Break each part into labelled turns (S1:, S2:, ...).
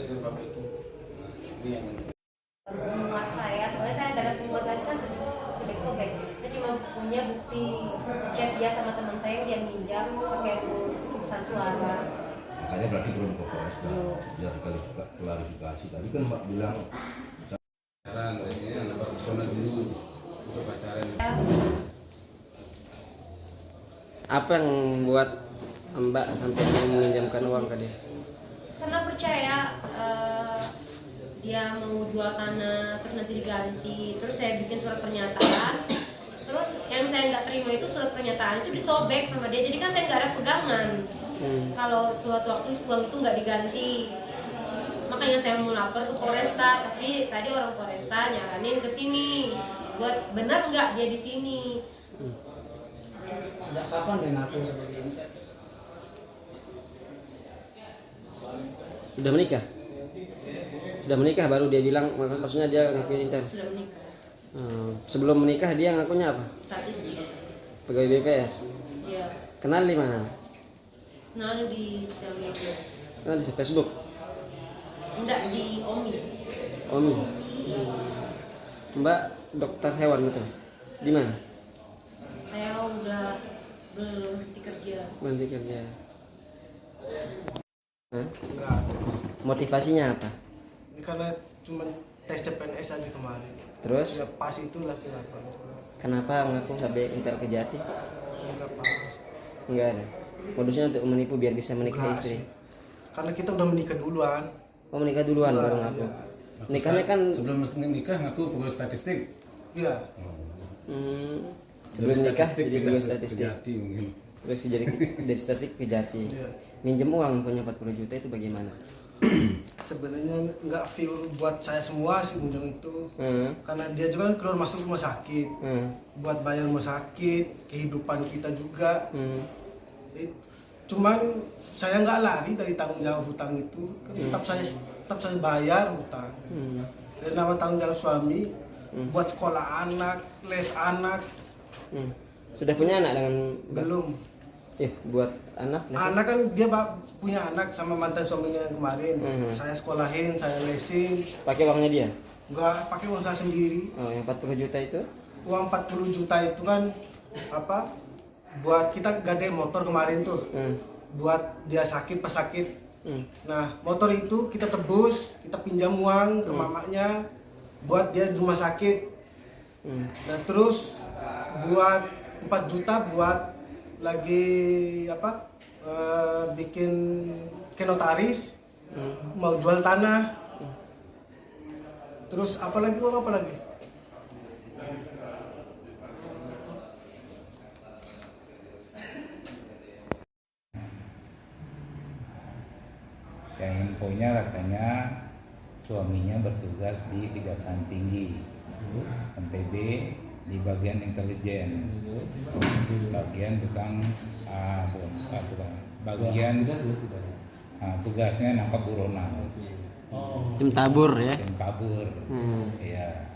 S1: Muat saya, soalnya saya nggak ada penguatan kan sobek-sobek. Saya cuma punya bukti chat dia sama teman saya yang dia minjam pakai pesan suara.
S2: Makanya berarti belum kokoh. Sudah klarifikasi. Tadi kan Mbak bilang
S3: pacaran, ini anak personal dulu untuk pacaran.
S4: Apa yang membuat Mbak sampai meminjamkan uang ke dia?
S1: Karena percaya dia mau jual tanah terus nanti diganti, terus saya bikin surat pernyataan, terus yang saya nggak terima itu surat pernyataan itu disobek sama dia, jadi kan saya nggak ada pegangan kalau suatu waktu uang itu nggak diganti. Makanya saya mau lapor ke Polresta, tapi tadi orang Polresta nyaranin ke sini buat benar nggak dia di sini.
S5: Sejak kapan dia ngaku sebagai intel?
S4: Sudah menikah? Sudah menikah baru dia bilang, maksudnya dia ngakuin intel.
S1: Sudah menikah.
S4: Sebelum menikah dia ngakunya apa?
S1: Statistik.
S4: Pegawai BPS.
S1: Iya.
S4: Kenal di mana?
S1: Kenal di sosial media.
S4: Kenal di Facebook.
S1: Enggak, di Omi.
S4: Omi. Mbak dokter hewan betul. Di mana?
S1: Saya udah berhenti kerja.
S4: Berhenti kerja. Hah?
S6: Enggak,
S4: Motivasinya apa?
S6: ini karena cuma tes CPNS aja kemarin.
S4: Terus
S6: Ya pas itu lagi lapor.
S4: kenapa ngaku sampai intel kejati?
S6: Enggak pas.
S4: Enggak ada. Modusnya untuk menipu biar bisa menikahi
S6: Enggak
S4: istri.
S6: sih. Karena kita udah menikah duluan.
S4: Oh menikah duluan baru ngaku.
S6: Iya.
S4: Nikahnya kan
S3: sebelum nikah ngaku pegawai statistik.
S6: Iya.
S4: sebelum nikah jadi pegawai statistik.
S3: Kejati mungkin.
S4: Terus jadi dari statistik kejati.
S6: Iya.
S4: Minjem uang punya 40 juta itu bagaimana?
S6: Sebenarnya nggak feel buat saya semua sih minjem itu. Karena dia juga kan keluar masuk rumah sakit. Buat bayar rumah sakit, kehidupan kita juga. Cuman saya nggak lari dari tanggung jawab hutang itu. Tetap saya bayar hutang. Dan nama tanggung jawab suami buat sekolah anak, les anak.
S4: Sudah punya anak dengan
S6: Belum.
S4: buat anak
S6: Anak kan dia punya anak sama mantan suaminya yang kemarin. Saya sekolahin, saya lesin.
S4: pakai uangnya dia.
S6: Enggak pakai uang saya sendiri.
S4: Oh, yang 40 juta itu?
S6: Uang 40 juta itu kan apa? Buat kita gade motor kemarin tuh. Buat dia sakit pas sakit. Nah, motor itu kita tebus, kita pinjam uang ke mamanya buat dia di rumah sakit. Nah, terus buat 4 juta buat lagi apa? Bikin ke notaris, mau jual tanah. Terus apa lagi?
S7: Yang infonya katanya suaminya bertugas di Kejaksaan Tinggi NTB di bagian intelijen, bagian tugasnya nangkap buronan,
S4: Tim tabur ya.
S7: tim kabur. Ya,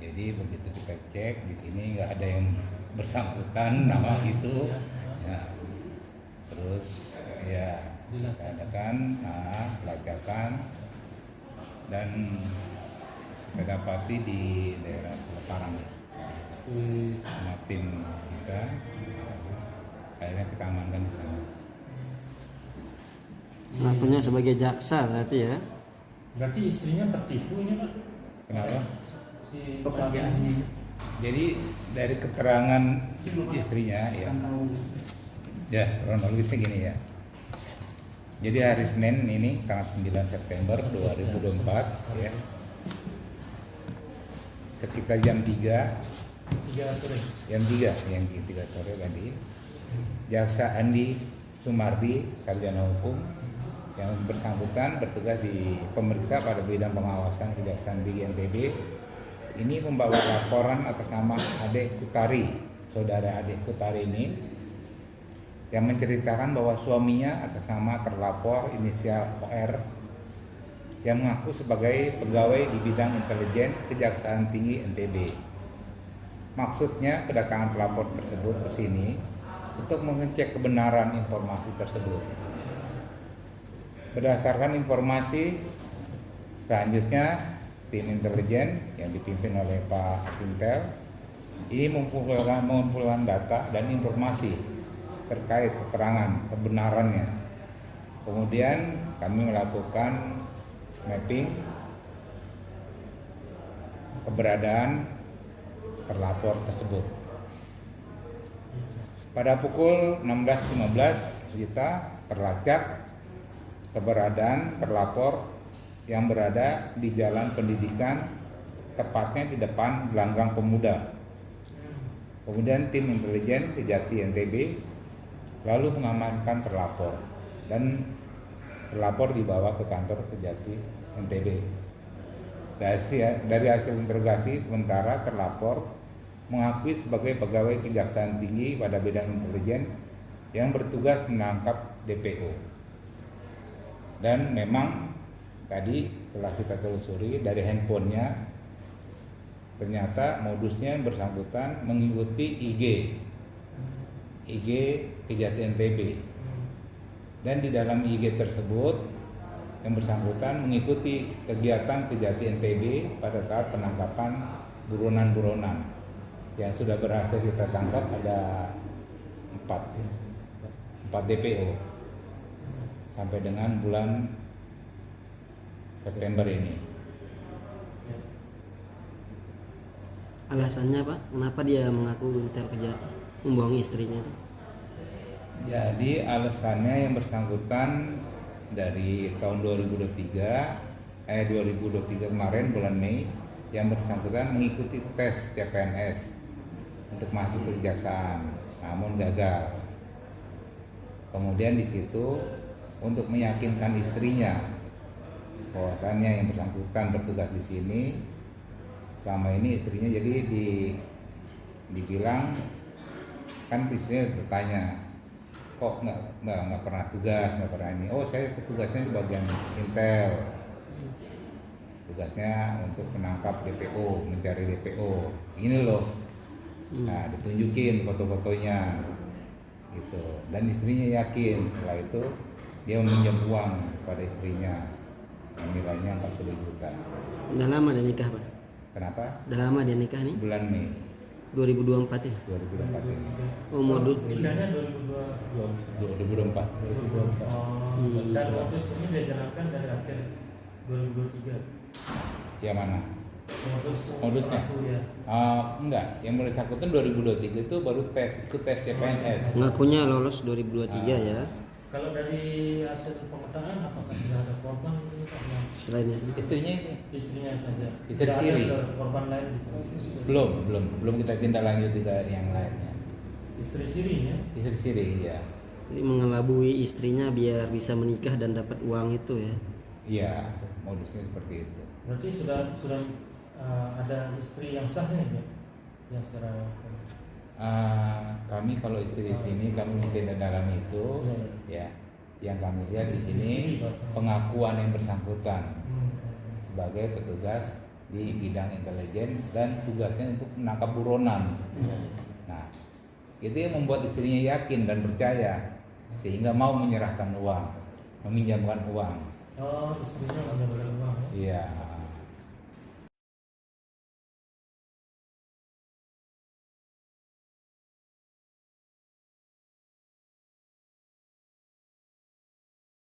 S7: jadi begitu kita cek di sini nggak ada yang bersangkutan nama itu, ya. Terus ya kita adakan pelacakan dan kita dapati di daerah Seleparang sama tim kita, akhirnya kita amankan di sana.
S4: Ngakunya sebagai jaksa berarti ya.
S5: Berarti istrinya tertipu ini Pak?
S7: Kenapa?
S5: Si pekerjaannya.
S7: Jadi dari keterangan istrinya ya kronologisnya gini ya. Jadi hari Senin ini tanggal 9 September 2024 ya. Sekitar jam 3
S5: sore.
S7: Jam 3 sore tadi. Jaksa Andi Sumardi, sarjana hukum yang bersangkutan bertugas di pemeriksa pada bidang pengawasan Kejaksaan Tinggi NTB ini membawa laporan atas nama Ade Kutari, saudara Ade Kutari ini yang menceritakan bahwa suaminya atas nama terlapor inisial OR yang mengaku sebagai pegawai di bidang intelijen Kejaksaan Tinggi NTB. Maksudnya kedatangan pelapor tersebut ke sini untuk mengecek kebenaran informasi tersebut. berdasarkan informasi selanjutnya tim intelijen yang dipimpin oleh Pak Asintel ini mengumpulkan data dan informasi terkait keterangan kebenarannya. Kemudian kami melakukan mapping keberadaan terlapor tersebut. Pada pukul 16.15 kita terlacak keberadaan terlapor yang berada di Jalan Pendidikan, tepatnya di depan Gelanggang Pemuda. Kemudian tim intelijen Kejati NTB lalu mengamankan terlapor dan terlapor dibawa ke kantor Kejati NTB. Dari hasil interogasi sementara terlapor mengakui sebagai pegawai Kejaksaan Tinggi pada bidang intelijen yang bertugas menangkap DPO. Dan memang tadi setelah kita telusuri dari handphonenya, ternyata modusnya yang bersangkutan mengikuti IG Kejati NTB. Dan di dalam IG tersebut yang bersangkutan mengikuti kegiatan Kejati NTB pada saat penangkapan buronan-buronan yang sudah berhasil kita tangkap ada 4 DPO sampai dengan bulan September ini.
S4: Alasannya Pak, kenapa dia mengaku intel Kejati, membohongi istrinya itu?
S7: Jadi alasannya yang bersangkutan dari tahun 2023 kemarin bulan Mei yang bersangkutan mengikuti tes CPNS untuk masuk ke kejaksaan, namun gagal. Kemudian di situ untuk meyakinkan istrinya bahwasannya yang bersangkutan bertugas di sini, selama ini istrinya jadi dibilang, kan istrinya bertanya, kok nggak pernah tugas, nggak pernah ini. Oh, saya tugasnya di bagian intel, tugasnya untuk menangkap DPO, mencari DPO. Ini loh, nah ditunjukin foto-fotonya, gitu. Dan istrinya yakin. Setelah itu dia meminjam uang kepada istrinya, yang nilainya 40 juta.
S4: Udah lama dia nikah Pak?
S7: Kenapa?
S4: Udah lama dia nikah nih?
S7: Bulan Mei
S4: 2024 ini?
S7: 2024 ini.
S4: Oh modus.
S5: Pindahnya
S7: 2024.
S5: 2024. Dan modus ini dijalankan dari akhir 2023.
S7: Yang mana? Modusnya?
S5: Aku, ya.
S7: Enggak, yang bersangkutan 2023 itu baru ikut tes CPNS.
S4: Ngakunya lolos 2023 ya.
S5: Kalau dari hasil pemetaan, apakah sudah ada korban di sini Pak?
S4: Selain itu.
S7: Istrinya ini
S5: Istrinya saja.
S7: Istri
S5: Tidak
S7: siri.
S5: ada korban lain gitu.
S7: belum kita tindak lanjut ke yang lainnya.
S5: Istri sirinya.
S7: Istri siri ya.
S4: Jadi mengelabui istrinya biar bisa menikah dan dapat uang itu ya.
S7: Iya, modusnya seperti itu.
S5: Berarti sudah ada istri yang sahnya ya? Yang secara
S7: Kami kalau istri di sini kami tidak dalam itu, ya. Yang kami lihat di sini pengakuan yang bersangkutan sebagai petugas di bidang intelijen dan tugasnya untuk menangkap buronan. Nah, itu yang membuat istrinya yakin dan percaya sehingga mau menyerahkan uang, meminjamkan uang.
S5: Oh, istrinya menyerahkan uang ya?
S7: Iya.